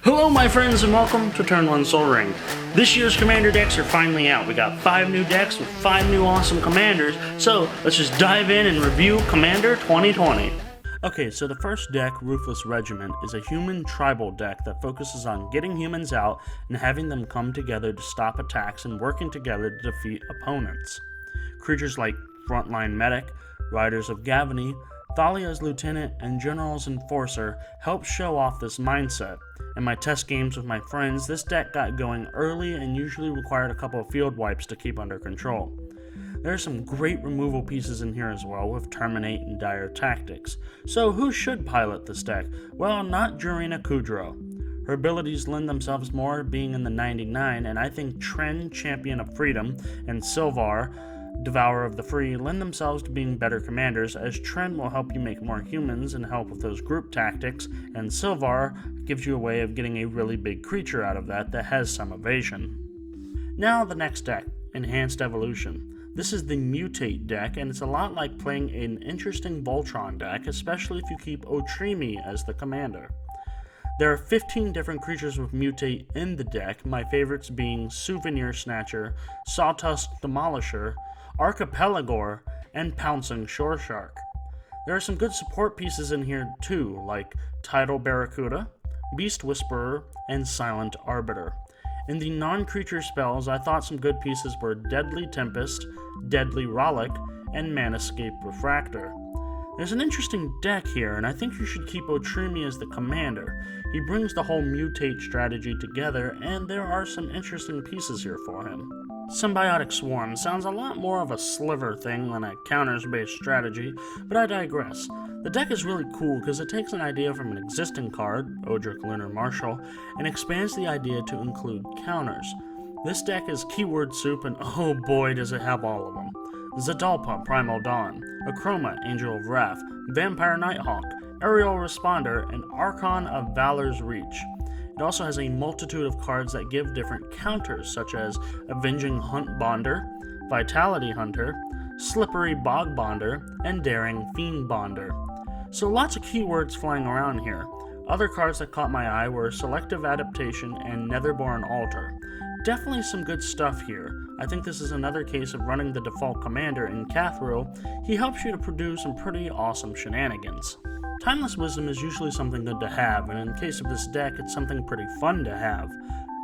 Hello my friends and welcome to Turn 1 Sol Ring. This year's Commander decks are finally out. We got 5 new decks with 5 new awesome commanders, so let's just dive in and review Commander 2020. Okay, so the first deck, Ruthless Regiment, is a human tribal deck that focuses on getting humans out and having them come together to stop attacks and working together to defeat opponents. Creatures like Frontline Medic, Riders of Gavany, Thalia's Lieutenant, and General's Enforcer help show off this mindset. In my test games with my friends, this deck got going early and usually required a couple of field wipes to keep under control. There are some great removal pieces in here as well with Terminate and Dire Tactics. So who should pilot this deck? Well, not Jurina Kudrow. Her abilities lend themselves more to being in the 99, and I think Tren, Champion of Freedom, and Sylvar, Devourer of the Free, lend themselves to being better commanders, as Tren will help you make more humans and help with those group tactics, and Sylvar gives you a way of getting a really big creature out of that has some evasion. Now the next deck, Enhanced Evolution. This is the Mutate deck, and it's a lot like playing an interesting Voltron deck, especially if you keep Otrimi as the commander. There are 15 different creatures with Mutate in the deck, my favorites being Souvenir Snatcher, Sawtusk Demolisher, Archipelagor, and Pouncing Shore Shark. There are some good support pieces in here too, like Tidal Barracuda, Beast Whisperer, and Silent Arbiter. In the non-creature spells, I thought some good pieces were Deadly Tempest, Deadly Rollick, and Manescape Refractor. There's an interesting deck here, and I think you should keep Otrimi as the commander. He brings the whole Mutate strategy together, and there are some interesting pieces here for him. Symbiotic Swarm sounds a lot more of a sliver thing than a counters-based strategy, but I digress. The deck is really cool because it takes an idea from an existing card, Odric Lunar Marshal, and expands the idea to include counters. This deck is keyword soup, and oh boy does it have all of them. Zadalpa, Primal Dawn, Akroma, Angel of Wrath, Vampire Nighthawk, Aerial Responder, and Archon of Valor's Reach. It also has a multitude of cards that give different counters, such as Avenging Hunt Bonder, Vitality Hunter, Slippery Bog Bonder, and Daring Fiend Bonder. So lots of keywords flying around here. Other cards that caught my eye were Selective Adaptation and Netherborn Altar. Definitely some good stuff here. I think this is another case of running the default commander in Cathril. He helps you to produce some pretty awesome shenanigans. Timeless Wisdom is usually something good to have, and in the case of this deck, it's something pretty fun to have.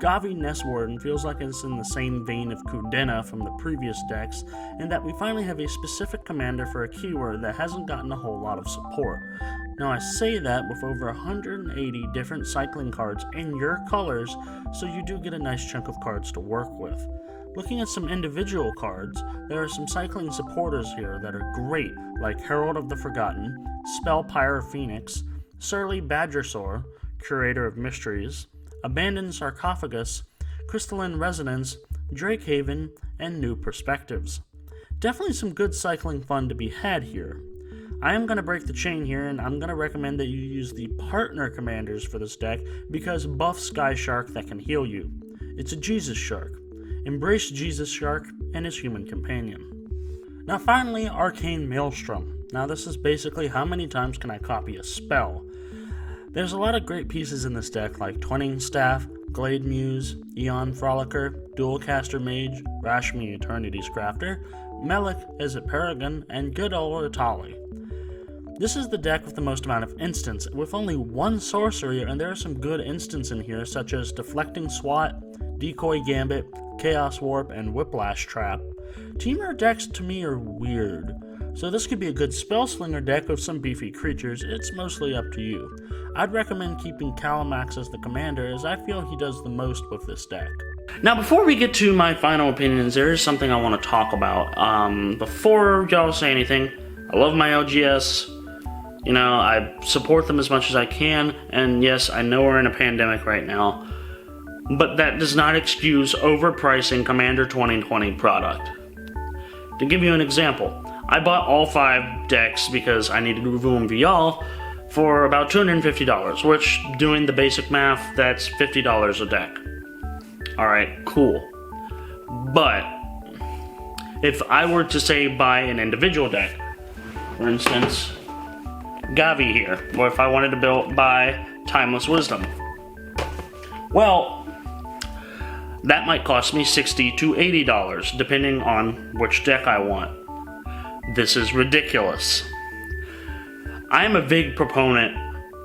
Gavi Nestwarden feels like it's in the same vein of Kudena from the previous decks, in that we finally have a specific commander for a keyword that hasn't gotten a whole lot of support. Now I say that with over 180 different cycling cards in your colors, so you do get a nice chunk of cards to work with. Looking at some individual cards, there are some cycling supporters here that are great, like Herald of the Forgotten, Spellpire Phoenix, Surly Badgersaur, Curator of Mysteries, Abandoned Sarcophagus, Crystalline Resonance, Drakehaven, and New Perspectives. Definitely some good cycling fun to be had here. I am going to break the chain here, and I'm going to recommend that you use the partner commanders for this deck because buff Sky Shark that can heal you. It's a Jesus Shark. Embrace Jesus Shark and his human companion. Now finally, Arcane Maelstrom. Now this is basically how many times can I copy a spell. There's a lot of great pieces in this deck like Twinning Staff, Glade Muse, Eon Frolicker, Dualcaster Mage, Rashmi Eternity's Crafter, Melik Izzet Paragon, and good old Atali. This is the deck with the most amount of instants, with only one sorcery, and there are some good instants in here such as Deflecting Swat, Decoy Gambit, Chaos Warp, and Whiplash Trap. Teamer decks to me are weird, so this could be a good Spellslinger deck with some beefy creatures. It's mostly up to you. I'd recommend keeping Calamax as the commander, as I feel he does the most with this deck. Now before we get to my final opinions, there is something I want to talk about. Before y'all say anything, I love my LGS. You know, I support them as much as I can, and yes, I know we're in a pandemic right now, but that does not excuse overpricing Commander 2020 product. To give you an example, I bought all 5 decks because I needed to review them for y'all for about $250, which, doing the basic math, that's $50 a deck. Alright, cool. But, if I were to say buy an individual deck, for instance, Gavi here, or if I wanted to buy Timeless Wisdom, Well, that might cost me $60 to $80, depending on which deck I want. This is ridiculous. I am a big proponent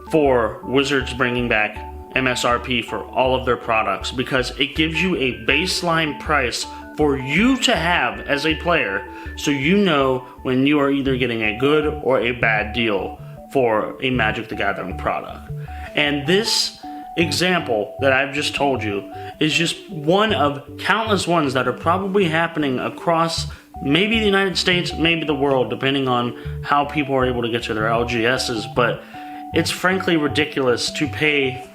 for Wizards bringing back MSRP for all of their products because it gives you a baseline price for you to have as a player, so you know when you are either getting a good or a bad deal for a Magic the Gathering product. And this example that I've just told you is just one of countless ones that are probably happening across maybe the United States, maybe the world, depending on how people are able to get to their LGSs, but it's frankly ridiculous to pay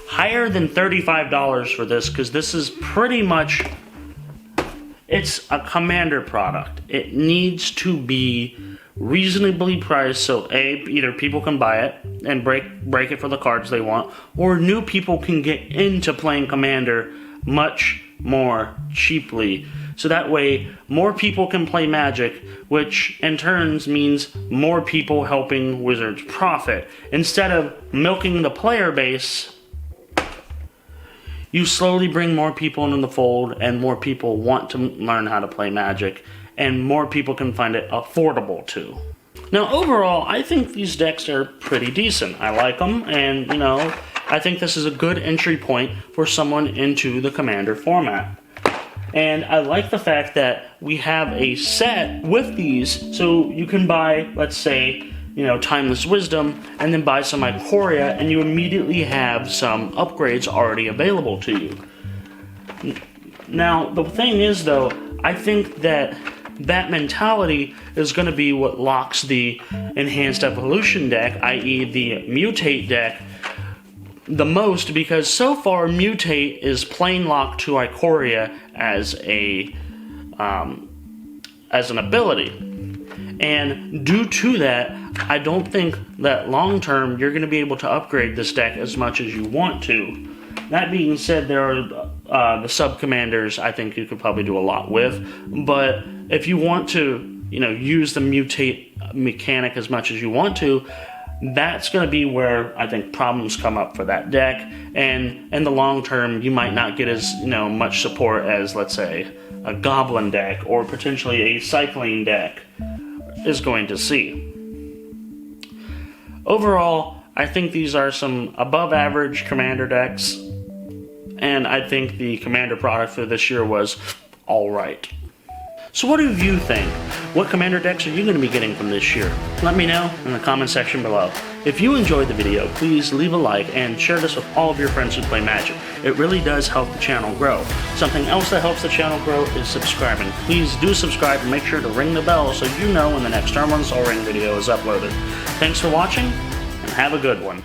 higher than $35 for this, because this is pretty much, it's a Commander product. It needs to be reasonably priced so either people can buy it and break it for the cards they want, or new people can get into playing Commander much more cheaply. So that way more people can play Magic, which in turn means more people helping Wizards profit. Instead of milking the player base, you slowly bring more people into the fold, and more people want to learn how to play Magic, and more people can find it affordable too. Now overall, I think these decks are pretty decent. I like them, and you know, I think this is a good entry point for someone into the Commander format. And I like the fact that we have a set with these, so you can buy, let's say, you know, Timeless Wisdom, and then buy some Ikoria, and you immediately have some upgrades already available to you. Now, the thing is, though, I think that mentality is going to be what locks the Enhanced Evolution deck, i.e. the Mutate deck, the most, because so far Mutate is plain locked to Ikoria as an ability. And due to that, I don't think that long term you're going to be able to upgrade this deck as much as you want to. That being said, there are the sub-commanders I think you could probably do a lot with, but if you want to, you know, use the Mutate mechanic as much as you want to, that's going to be where I think problems come up for that deck, and in the long term you might not get as, you know, much support as, let's say, a Goblin deck or potentially a Cycling deck is going to see. Overall, I think these are some above average Commander decks, and I think the Commander product for this year was alright. So what do you think? What Commander decks are you going to be getting from this year? Let me know in the comment section below. If you enjoyed the video, please leave a like and share this with all of your friends who play Magic. It really does help the channel grow. Something else that helps the channel grow is subscribing. Please do subscribe and make sure to ring the bell so you know when the next Turn 1 Sol Ring video is uploaded. Thanks for watching, and have a good one.